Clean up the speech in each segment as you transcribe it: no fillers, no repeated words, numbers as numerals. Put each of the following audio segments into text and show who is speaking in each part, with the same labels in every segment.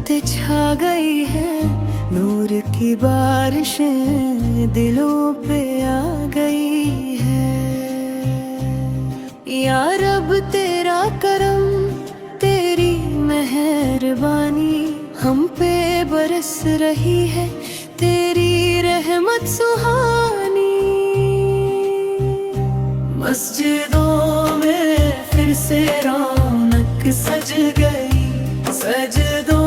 Speaker 1: रहमतें छा गई है, नूर की बारिशें दिलों पे आ गई है। या रब तेरा करम, तेरी मेहरबानी हम पे बरस रही है, तेरी रहमत सुहानी। मस्जिदों में फिर से रौनक सज गई, सजदों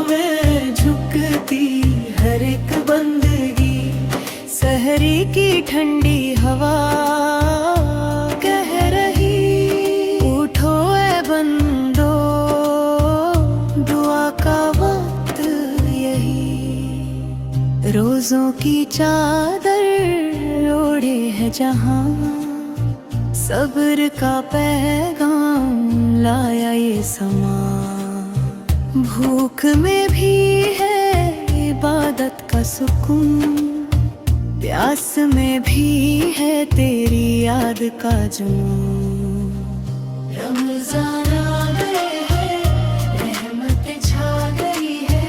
Speaker 1: में झुकती हर एक बंदगी। सहरी की ठंडी हवा कह रही, उठो ए बंदो, दुआ का वक्त यही। रोजों की चादर ओढ़े है जहां, सब्र का पैगाम लाया ये समा। भूख में भी है इबादत का सुकून, प्यास में भी है तेरी याद का जुनून। रमज़ान आ गए हैं, रहमतें छा गई है,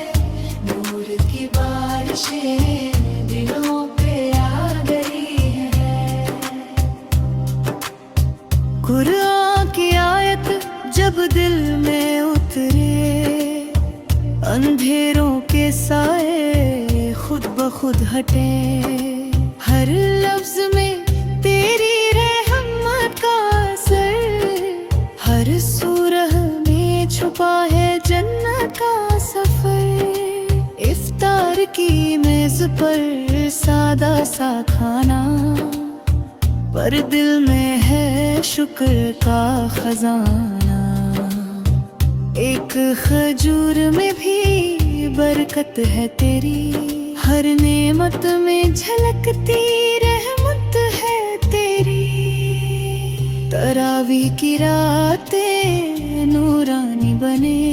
Speaker 1: नूर की बारिशें दिलों पे आ गई है। कुरान की आयत जब दिल में उतरे, अंधेरों के साए खुद ब खुद हटे। हर लफ्ज में तेरी रहमत का असर, हर सूरह में छुपा है जन्नत का सफर। इफ्तार की मेज पर सादा सा खाना, पर दिल में है शुक्र का खजाना। एक खजूर में भी बरकत है तेरी, हर नेमत में झलकती रहमत है तेरी। तरावी की रातें नूरानी बने,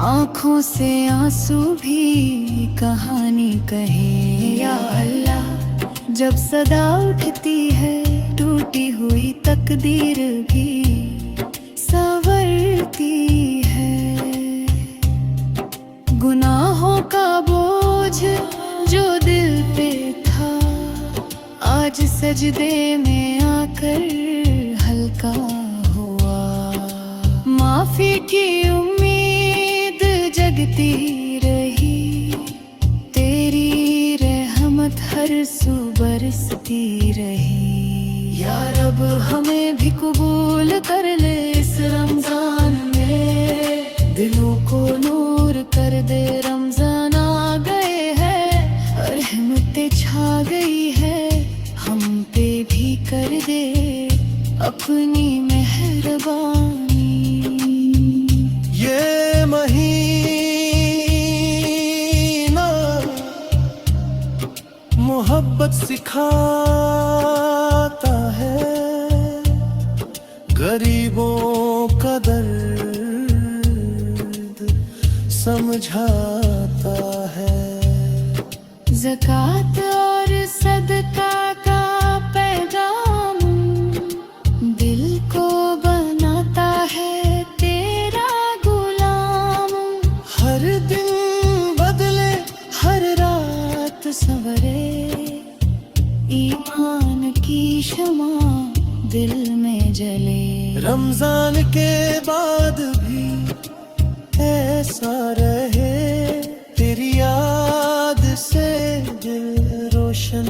Speaker 1: आँखों से आंसू भी कहानी कहे। या अल्लाह जब सदा उठती है, टूटी हुई तकदीर भी संवरती है। गुनाहों का बोझ जो दिल पे था, आज सजदे में आकर हल्का हुआ। माफी की उम्मीद जगती रही, तेरी रहमत हर सू बरसती रही। या रब हमें भी कबूल कर ले इस रमजान में, दिलों को नूर कर दे। रमजान आ गए हैं, रहमतें छा गई है, हम पे भी कर दे अपनी मेहरबानी।
Speaker 2: ये महीना मोहब्बत सिखाता है, गरीबों का दर्द समझाता है।
Speaker 1: ज़कात और सदका का पैगाम दिल को बनाता है तेरा गुलाम।
Speaker 2: हर दिन बदले, हर रात संवरे,
Speaker 1: ईमान की शमा दिल में जले।
Speaker 2: रमजान के बाद भी ऐसा रहे, तेरी याद से दिल रोशन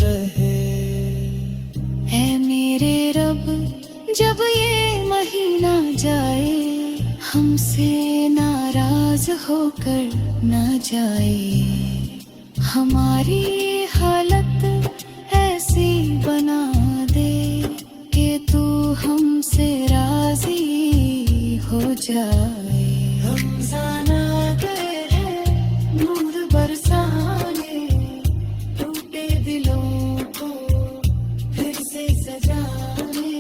Speaker 2: रहे।
Speaker 1: है मेरे रब जब ये महीना जाए, हमसे नाराज होकर ना जाए। हमारी हालत ऐसी बना दे कि तू हमसे राजी हो जाए। रमजान आ गए हैं, नूर बरसाने, टूटे दिलों को फिर से सजाने।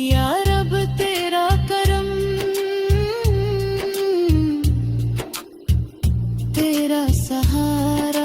Speaker 1: या रब तेरा करम, तेरा सहारा